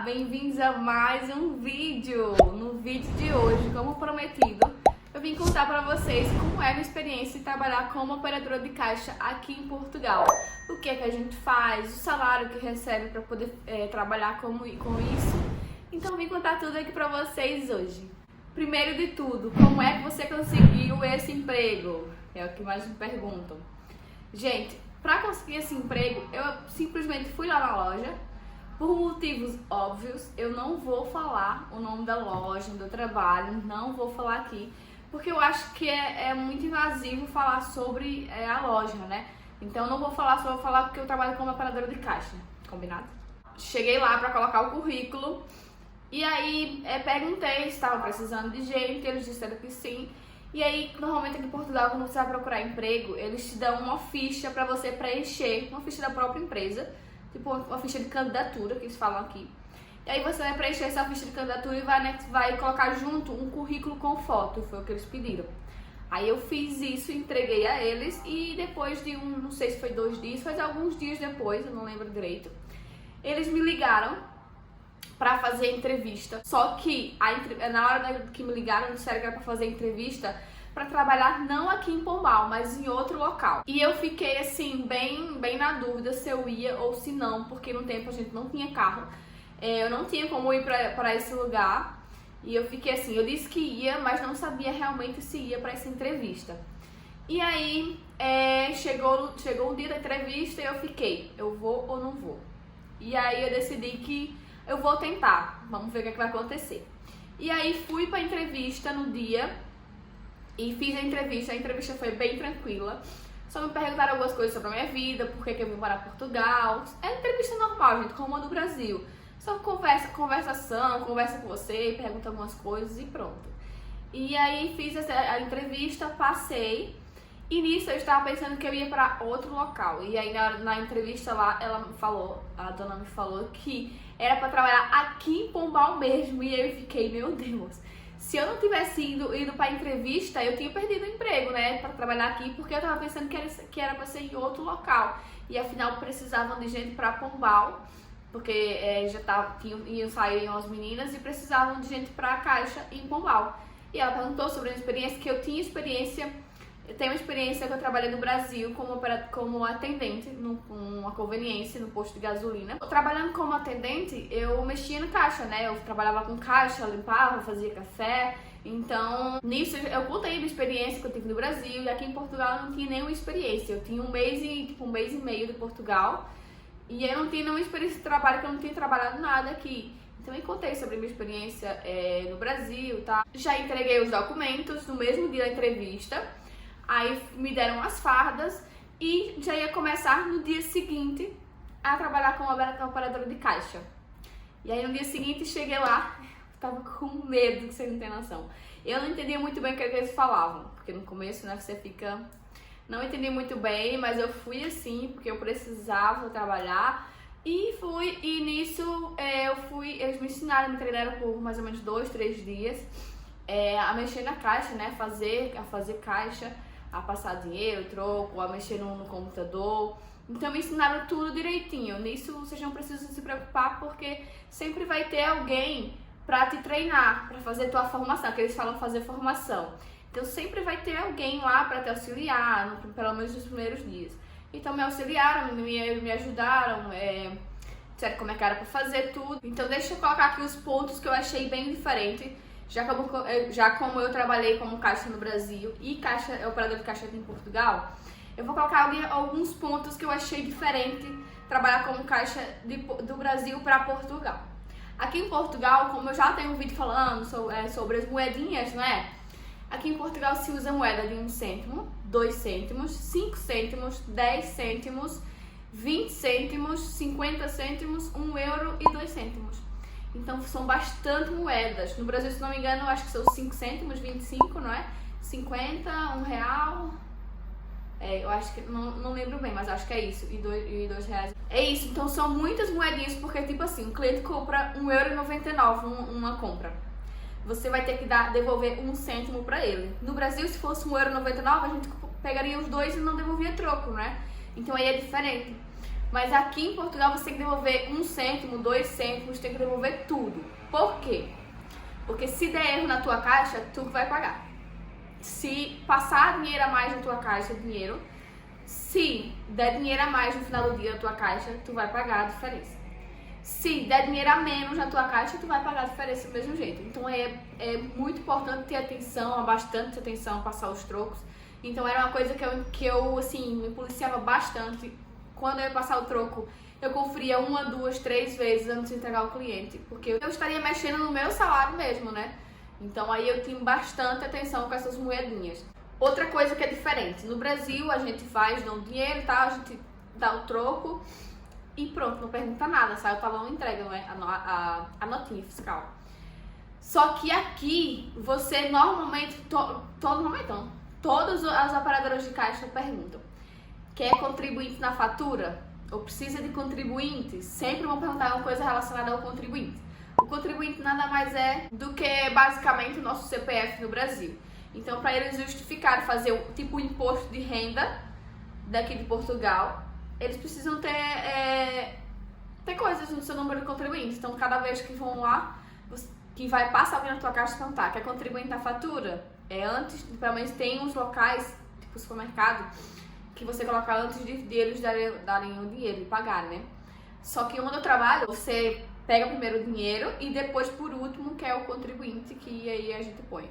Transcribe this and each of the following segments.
bem-vindos a mais um vídeo. No vídeo de hoje, como prometido, eu vim contar para vocês como é a minha experiência de trabalhar como operadora de caixa aqui em Portugal. O que é que a gente faz, o salário que recebe para poder trabalhar com isso. Então eu vim contar tudo aqui para vocês hoje. Primeiro de tudo, como é que você conseguiu esse emprego? É o que mais me perguntam. Gente, para conseguir esse emprego, eu simplesmente fui lá na loja. Por motivos óbvios, eu não vou falar o nome da loja, do trabalho, não vou falar aqui, porque eu acho que é muito invasivo falar sobre a loja, né? Então eu não vou falar, só vou falar porque eu trabalho como operadora de caixa, combinado? Cheguei lá para colocar o currículo e aí perguntei se estava precisando de gente, eles disseram que sim. E aí, normalmente aqui em Portugal, quando você vai procurar emprego, eles te dão uma ficha para você preencher, uma ficha da própria empresa, tipo uma ficha de candidatura, que eles falam aqui. E aí você vai preencher essa ficha de candidatura e vai colocar junto um currículo com foto, foi o que eles pediram. Aí eu fiz isso, entreguei a eles e depois de não sei se foi 2 dias, foi alguns dias depois, eu não lembro direito, eles me ligaram pra fazer entrevista. Só que na hora que me ligaram, disseram que era pra fazer entrevista pra trabalhar não aqui em Pombal, mas em outro local. E eu fiquei assim, bem na dúvida se eu ia ou se não, porque no tempo a gente não tinha carro. Eu não tinha como ir pra esse lugar. E eu fiquei assim, eu disse que ia, mas não sabia realmente se ia pra essa entrevista. E aí, chegou o dia da entrevista e eu fiquei, eu vou ou não vou? E aí eu decidi que eu vou tentar, vamos ver o que vai acontecer. E aí fui pra entrevista no dia e fiz a entrevista foi bem tranquila. Só me perguntaram algumas coisas sobre a minha vida, por que eu vim para Portugal. É entrevista normal, gente, como a do Brasil. Só conversa com você, pergunta algumas coisas e pronto. E aí fiz a entrevista, passei. E nisso eu estava pensando que eu ia para outro local. E aí na entrevista lá, a dona me falou que era para trabalhar aqui em Pombal mesmo. E aí eu fiquei, meu Deus, se eu não tivesse ido para a entrevista, eu tinha perdido o emprego, né, para trabalhar aqui, porque eu estava pensando que era para ser em outro local. E afinal precisavam de gente para Pombal, porque iam sair umas meninas e precisavam de gente para a caixa em Pombal. E ela perguntou sobre a minha experiência, que eu tinha experiência. Eu tenho uma experiência que eu trabalhei no Brasil como atendente numa conveniência, no posto de gasolina. Trabalhando como atendente, eu mexia no caixa, né? Eu trabalhava com caixa, limpava, fazia café. Então, nisso eu contei a minha experiência que eu tive no Brasil. E aqui em Portugal eu não tinha nenhuma experiência. Eu tinha um mês e meio de Portugal. E eu não tinha nenhuma experiência de trabalho, que eu não tinha trabalhado nada aqui. Então eu contei sobre a minha experiência no Brasil, tá? Já entreguei os documentos no mesmo dia da entrevista. Aí me deram as fardas e já ia começar no dia seguinte a trabalhar como operadora de caixa. E aí no dia seguinte cheguei lá, tava com medo, que você não tem noção. Eu não entendia muito bem o que eles falavam, porque no começo, né, você fica... Não entendi muito bem, mas eu fui assim, porque eu precisava trabalhar. E fui, e nisso eles me ensinaram, me treinaram por mais ou menos 2, 3 dias a mexer na caixa, né, a fazer caixa, a passar dinheiro, troco, a mexer no computador. Então me ensinaram tudo direitinho. Nisso vocês não precisam se preocupar, porque sempre vai ter alguém pra te treinar, pra fazer tua formação, que eles falam fazer formação. Então sempre vai ter alguém lá pra te auxiliar, pelo menos nos primeiros dias. Então me auxiliaram, me ajudaram, disseram como é que era pra fazer tudo. Então deixa eu colocar aqui os pontos que eu achei bem diferente. Já como eu trabalhei como caixa no Brasil e operador de caixa aqui em Portugal, eu vou colocar alguns pontos que eu achei diferente trabalhar como caixa do Brasil para Portugal. Aqui em Portugal, como eu já tenho um vídeo falando sobre as moedinhas, né? Aqui em Portugal se usa moeda de 1 cêntimo, 2 cêntimos, 5 cêntimos, 10 cêntimos, 20 cêntimos, 50 cêntimos, 1 euro e 2 cêntimos. Então são bastante moedas. No Brasil, se não me engano, eu acho que são 5 cêntimos, 25, não é? 50, 1 real. Eu acho que, não lembro bem, mas acho que é isso. E 2 reais. É isso, então são muitas moedinhas, porque tipo assim, o cliente compra 1,99 € uma compra. Você vai ter que devolver 1 cêntimo pra ele. No Brasil, se fosse 1,99 € a gente pegaria os dois e não devolvia troco, né? Então aí é diferente. Mas aqui em Portugal você tem que devolver 1 cêntimo, 2 cêntimos, tem que devolver tudo. Por quê? Porque se der erro na tua caixa, tu vai pagar. Se passar dinheiro a mais na tua caixa, se der dinheiro a mais no final do dia na tua caixa, tu vai pagar a diferença. Se der dinheiro a menos na tua caixa, tu vai pagar a diferença do mesmo jeito. Então é muito importante ter atenção, bastante atenção, passar os trocos. Então era uma coisa que eu assim, me policiava bastante. Quando eu ia passar o troco, eu conferia 1, 2, 3 vezes antes de entregar ao cliente, porque eu estaria mexendo no meu salário mesmo, né? Então aí eu tinha bastante atenção com essas moedinhas. Outra coisa que é diferente, no Brasil a gente faz, dá um dinheiro e tal, a gente dá o troco e pronto, não pergunta nada, sai o talão e entrega, né? A notinha fiscal. Só que aqui, você normalmente, todas as operadoras de caixa perguntam: quer contribuinte na fatura? Ou precisa de contribuinte? Sempre vão perguntar uma coisa relacionada ao contribuinte. O contribuinte nada mais é do que basicamente o nosso CPF no Brasil. Então, para eles justificarem fazer o tipo imposto de renda daqui de Portugal, eles precisam ter coisas no seu número de contribuintes. Então, cada vez que vão lá, que vai passar alguém na tua caixa e perguntar: quer contribuinte na fatura? Antes, pelo menos tem uns locais, tipo supermercado, que você coloca antes de eles darem o dinheiro e pagarem, né? Só que onde eu trabalho, você pega primeiro o dinheiro e depois, por último, que é o contribuinte, que aí a gente põe.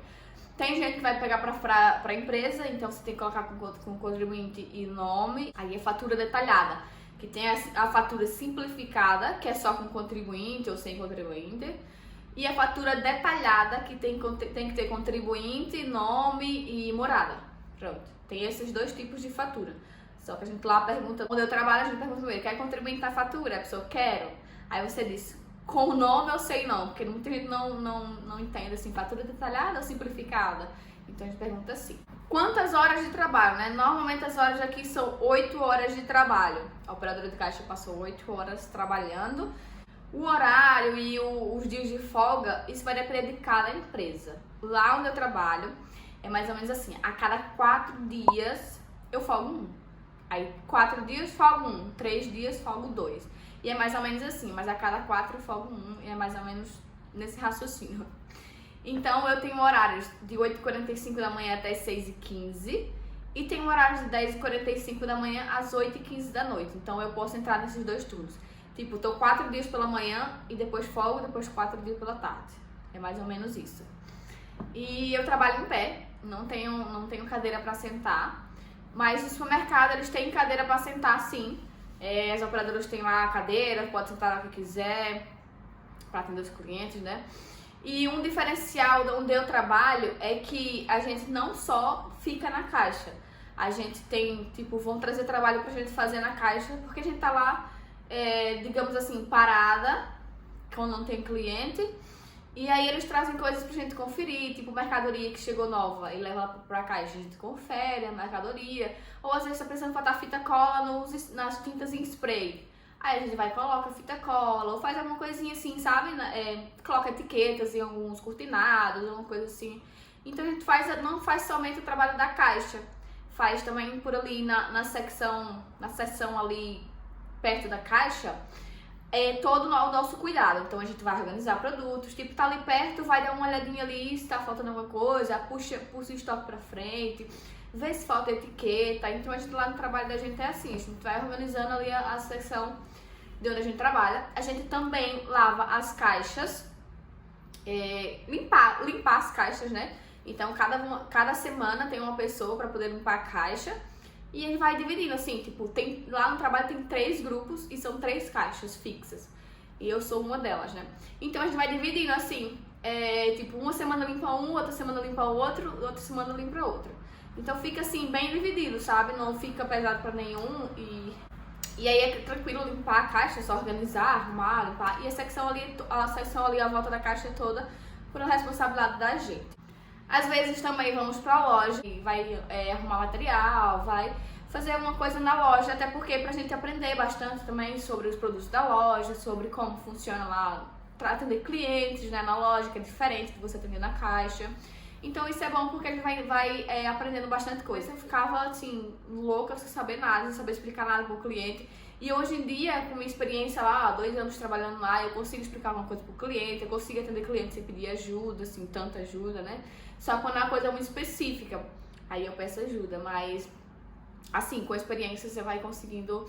Tem gente que vai pegar pra empresa, então você tem que colocar com contribuinte e nome. Aí é fatura detalhada, que tem a fatura simplificada, que é só com contribuinte ou sem contribuinte. E a fatura detalhada, que tem que ter contribuinte, nome e morada. Pronto. Tem esses 2 tipos de fatura. Só que a gente lá pergunta, quando eu trabalho, a gente pergunta pra ele: quer contribuinte na fatura? A pessoa: quero. Aí você diz: com o nome eu sei não, porque muita gente não entende assim, fatura detalhada ou simplificada. Então a gente pergunta assim. Quantas horas de trabalho, né? Normalmente as horas aqui são 8 horas de trabalho. A operadora de caixa passou 8 horas trabalhando. O horário e os dias de folga, isso vai depender de cada empresa. Lá onde eu trabalho, é mais ou menos assim: a cada 4 dias eu folgo 1. Aí 4 dias folgo 1, 3 dias folgo 2. E é mais ou menos assim, mas a cada 4 eu folgo 1, e é mais ou menos nesse raciocínio. Então eu tenho horários de 8h45 da manhã até 6h15 e tenho horários de 10h45 da manhã às 8h15 da noite. Então eu posso entrar nesses 2 turnos. Tipo, tô 4 dias pela manhã e depois folgo, depois 4 dias pela tarde. É mais ou menos isso. E eu trabalho em pé, não tenho cadeira para sentar, mas no supermercado eles têm cadeira para sentar, sim. As operadoras têm lá a cadeira, pode sentar lá o que quiser, para atender os clientes, né? E um diferencial de onde eu trabalho é que a gente não só fica na caixa, a gente tem, tipo, vão trazer trabalho pra gente fazer na caixa, porque a gente tá lá, digamos assim, parada, quando não tem cliente. E aí eles trazem coisas pra gente conferir, tipo mercadoria que chegou nova e leva pra caixa, a gente confere a mercadoria. Ou às vezes tá precisando botar fita cola nas tintas em spray. Aí a gente vai e coloca fita cola, ou faz alguma coisinha assim, sabe? Coloca etiquetas em alguns cortinados, alguma coisa assim. Então a gente não faz somente o trabalho da caixa, faz também por ali na seção ali perto da caixa, todo o nosso cuidado. Então a gente vai organizar produtos, tipo, tá ali perto, vai dar uma olhadinha ali se tá faltando alguma coisa, puxa o estoque pra frente, vê se falta etiqueta. Então a gente lá no trabalho da gente é assim, a gente vai organizando ali a seção de onde a gente trabalha. A gente também lava as caixas, limpar as caixas, né? Então cada semana tem uma pessoa para poder limpar a caixa. E ele vai dividindo, assim, tipo, lá no trabalho tem 3 grupos e são 3 caixas fixas. E eu sou uma delas, né? Então a gente vai dividindo, assim, tipo, uma semana limpa um, outra semana limpa o outro, outra semana limpa outro. Então fica, assim, bem dividido, sabe? Não fica pesado pra nenhum e aí é tranquilo limpar a caixa, só organizar, arrumar, limpar. E a secção ali à volta da caixa toda por responsabilidade da gente. Às vezes também vamos pra loja, vai arrumar material, vai fazer alguma coisa na loja, até porque pra gente aprender bastante também sobre os produtos da loja, sobre como funciona lá pra atender clientes, né, na loja, que é diferente de você atender na caixa. Então isso é bom porque a gente vai aprendendo bastante coisa. Eu ficava assim, louca, sem saber nada, sem saber explicar nada pro cliente. E hoje em dia, com minha experiência lá, 2 anos trabalhando lá, eu consigo explicar uma coisa pro cliente, eu consigo atender cliente sem pedir ajuda, assim, tanta ajuda, né? Só quando é uma coisa muito específica, aí eu peço ajuda, mas assim, com a experiência você vai conseguindo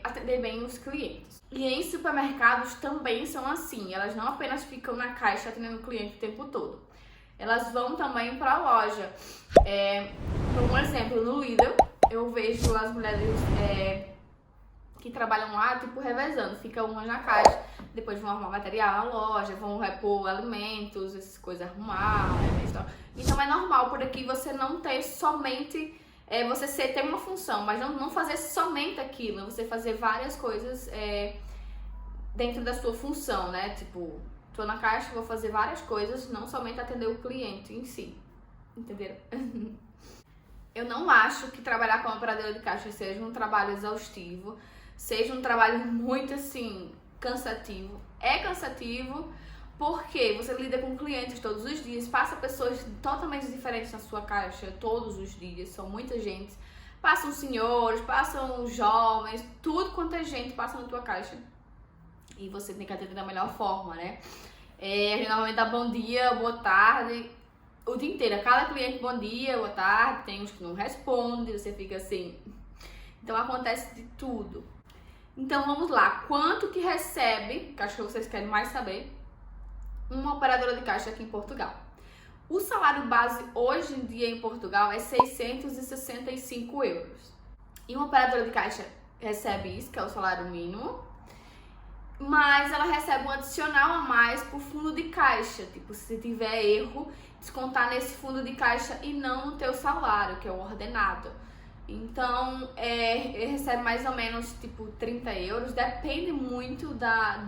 atender bem os clientes. E em supermercados também são assim, elas não apenas ficam na caixa atendendo o cliente o tempo todo, elas vão também para a loja. Por um exemplo, no Lidl, eu vejo as mulheres que trabalham lá, tipo, revezando, fica umas na caixa, depois vão arrumar material na loja, vão repor alimentos, essas coisas, arrumar, então é normal por aqui você não ter somente, você ter uma função, mas não fazer somente aquilo, você fazer várias coisas dentro da sua função, né, tipo, tô na caixa, vou fazer várias coisas, não somente atender o cliente em si, entenderam? Eu não acho que trabalhar como operadora de caixa seja um trabalho exaustivo, seja um trabalho muito, assim, cansativo. É cansativo porque você lida com clientes todos os dias, passa pessoas totalmente diferentes na sua caixa todos os dias, são muita gente. Passam senhores, passam jovens, tudo quanto é gente passa na tua caixa. E você tem que atender da melhor forma, né? A gente normalmente dá bom dia, boa tarde, o dia inteiro. A cada cliente, bom dia, boa tarde, tem uns que não respondem, você fica assim. Então acontece de tudo. Então vamos lá, quanto que recebe, que acho que vocês querem mais saber, uma operadora de caixa aqui em Portugal? O salário base hoje em dia em Portugal é 665 euros. E uma operadora de caixa recebe isso, que é o salário mínimo, mas ela recebe um adicional a mais por fundo de caixa. Tipo, se tiver erro, descontar nesse fundo de caixa e não no teu salário, que é o ordenado. Então, ele recebe mais ou menos, tipo, 30 euros. Depende muito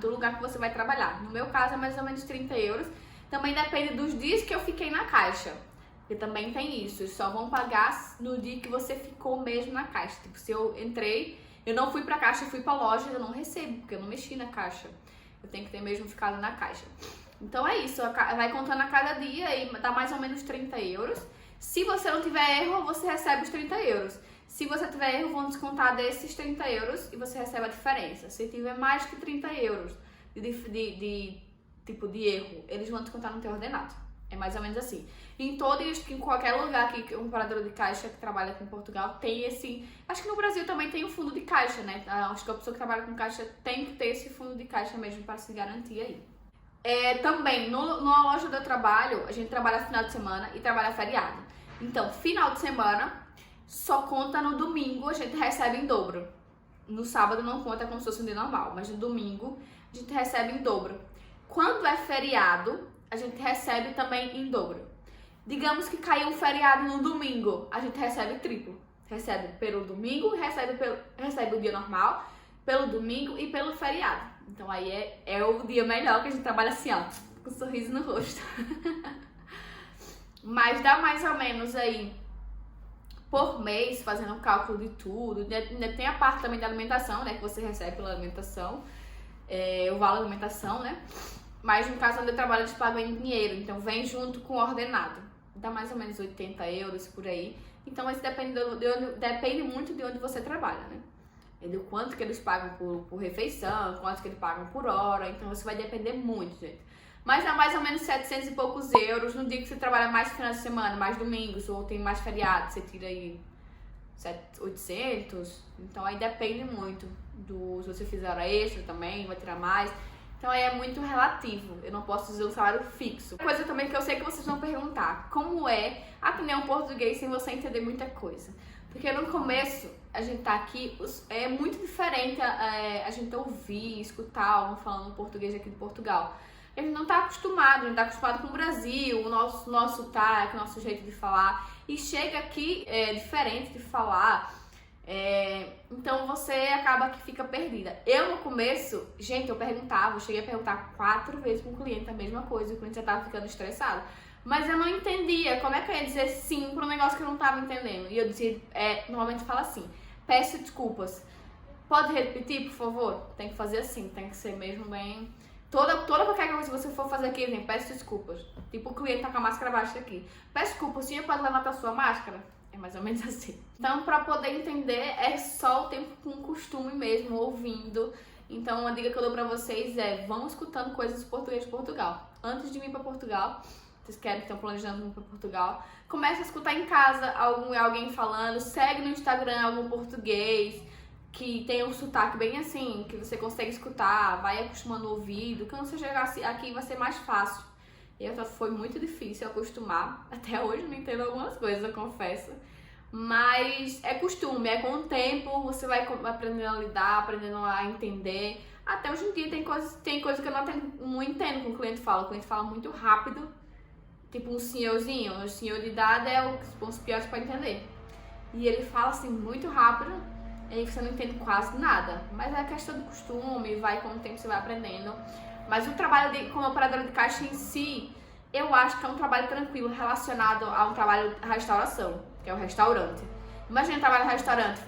do lugar que você vai trabalhar. No meu caso, é mais ou menos 30 euros. Também depende dos dias que eu fiquei na caixa. Porque também tem isso. Eles só vão pagar no dia que você ficou mesmo na caixa. Tipo, se eu entrei, eu não fui pra caixa, eu fui pra loja, eu não recebo, porque eu não mexi na caixa. Eu tenho que ter mesmo ficado na caixa. Então é isso. Vai contando a cada dia e dá mais ou menos 30 euros. Se você não tiver erro, você recebe os 30 euros. Se você tiver erro, vão descontar desses 30 euros e você recebe a diferença. Se tiver mais que 30 euros de erro, eles vão descontar no teu ordenado. É mais ou menos assim. Em qualquer lugar que um operador de caixa que trabalha aqui em Portugal tem esse... Acho que no Brasil também tem o fundo de caixa, né? Acho que a pessoa que trabalha com caixa tem que ter esse fundo de caixa mesmo para se garantir aí. Também, na loja do trabalho, a gente trabalha final de semana e trabalha feriado. Então, final de semana só conta no domingo, a gente recebe em dobro. No sábado não conta como se fosse um dia normal, mas no domingo a gente recebe em dobro. Quando é feriado, a gente recebe também em dobro. Digamos que caiu um feriado no domingo, a gente recebe triplo. Recebe pelo domingo, recebe o dia normal, pelo domingo e pelo feriado. Então aí é o dia melhor que a gente trabalha assim, ó, com um sorriso no rosto. Mas dá mais ou menos aí por mês, fazendo o cálculo de tudo. Ainda tem a parte também da alimentação, né, que você recebe pela alimentação, o vale alimentação, né? Mas no caso onde eu trabalho, eles pagam em dinheiro, então vem junto com o ordenado. Dá mais ou menos 80 euros por aí. Então isso depende muito de onde você trabalha, né? E do quanto que eles pagam por refeição, quanto que eles pagam por hora. Então isso vai depender muito, gente. Mas dá mais ou menos 700 e poucos euros no dia que você trabalha mais final de semana, mais domingos, ou tem mais feriados, você tira aí 800. Então aí depende muito. Se você fizer hora extra também, vai tirar mais. Então aí é muito relativo, eu não posso dizer um salário fixo. Coisa também que eu sei que vocês vão perguntar, como é aprender um português sem você entender muita coisa? Porque no começo, a gente tá aqui, é muito diferente a gente ouvir, escutar alguém falando português aqui de Portugal. A gente não tá acostumado, a gente tá acostumado com o Brasil, o nosso sotaque, o nosso jeito de falar. E chega aqui diferente de falar. Então você acaba que fica perdida. Eu no começo, gente, eu cheguei a perguntar 4 vezes para um cliente a mesma coisa, e o cliente já tava ficando estressado. Mas eu não entendia, como é que eu ia dizer sim para um negócio que eu não tava entendendo? E eu dizia, normalmente fala assim, peço desculpas, pode repetir, por favor? Tem que fazer assim, tem que ser mesmo bem... Toda qualquer coisa que você for fazer aqui, vem, peço desculpas. Tipo, o cliente tá com a máscara baixa aqui. Peço desculpas, o senhor pode levantar a sua máscara? É mais ou menos assim. Então, para poder entender, é só o tempo com costume mesmo, ouvindo. Então, uma dica que eu dou pra vocês é: vão escutando coisas em português de Portugal. Antes de vir pra Portugal, vocês querem que estão planejando vir pra Portugal, comece a escutar em casa alguém falando, segue no Instagram algum português que tem um sotaque bem assim, que você consegue escutar, vai acostumando o ouvido. Quando você chegar aqui vai ser mais fácil. Foi muito difícil acostumar, até hoje não entendo algumas coisas, eu confesso. Mas é costume, é com o tempo, você vai aprendendo a lidar, aprendendo a entender. Até hoje em dia tem coisa que eu não entendo quando o cliente fala muito rápido. Tipo um senhorzinho, um senhor de idade são os piores para entender. E ele fala assim muito rápido, e aí você não entende quase nada. Mas é questão de costume, vai com o tempo você vai aprendendo. Mas o trabalho como operadora de caixa em si, eu acho que é um trabalho tranquilo relacionado a um trabalho de restauração, que é o restaurante. Imagina trabalhar em restaurante,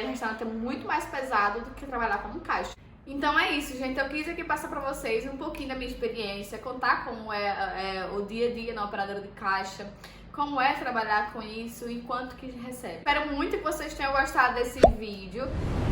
restaurante é muito mais pesado do que trabalhar como caixa. Então é isso, gente. Eu quis aqui passar pra vocês um pouquinho da minha experiência, contar como é o dia a dia na operadora de caixa, como é trabalhar com isso e quanto que recebe. Espero muito que vocês tenham gostado desse vídeo,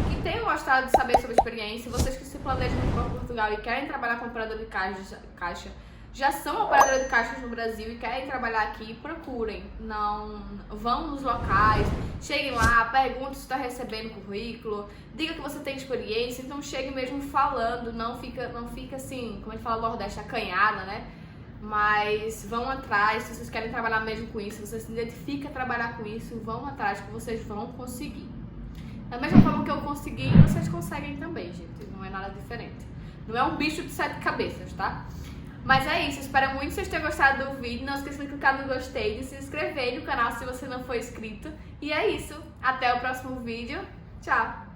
que tenham gostado de saber sobre a experiência. Vocês que se planejam vir para Portugal e querem trabalhar com operador de caixa, já são operadores de caixas no Brasil e querem trabalhar aqui, procurem. Não vão nos locais, cheguem lá, perguntem se está recebendo currículo, diga que você tem experiência, então chegue mesmo falando, não fica assim, como a gente fala no Nordeste, acanhada, né? Mas vão atrás, se vocês querem trabalhar mesmo com isso, se vocês se identificam a trabalhar com isso, vão atrás que vocês vão conseguir. Da mesma forma que eu consegui, vocês conseguem também, gente, não é nada diferente. Não é um bicho de 7 cabeças, tá? Mas é isso, espero muito que vocês tenham gostado do vídeo. Não esqueça de clicar no gostei, de se inscrever no canal se você não for inscrito. E é isso, até o próximo vídeo. Tchau!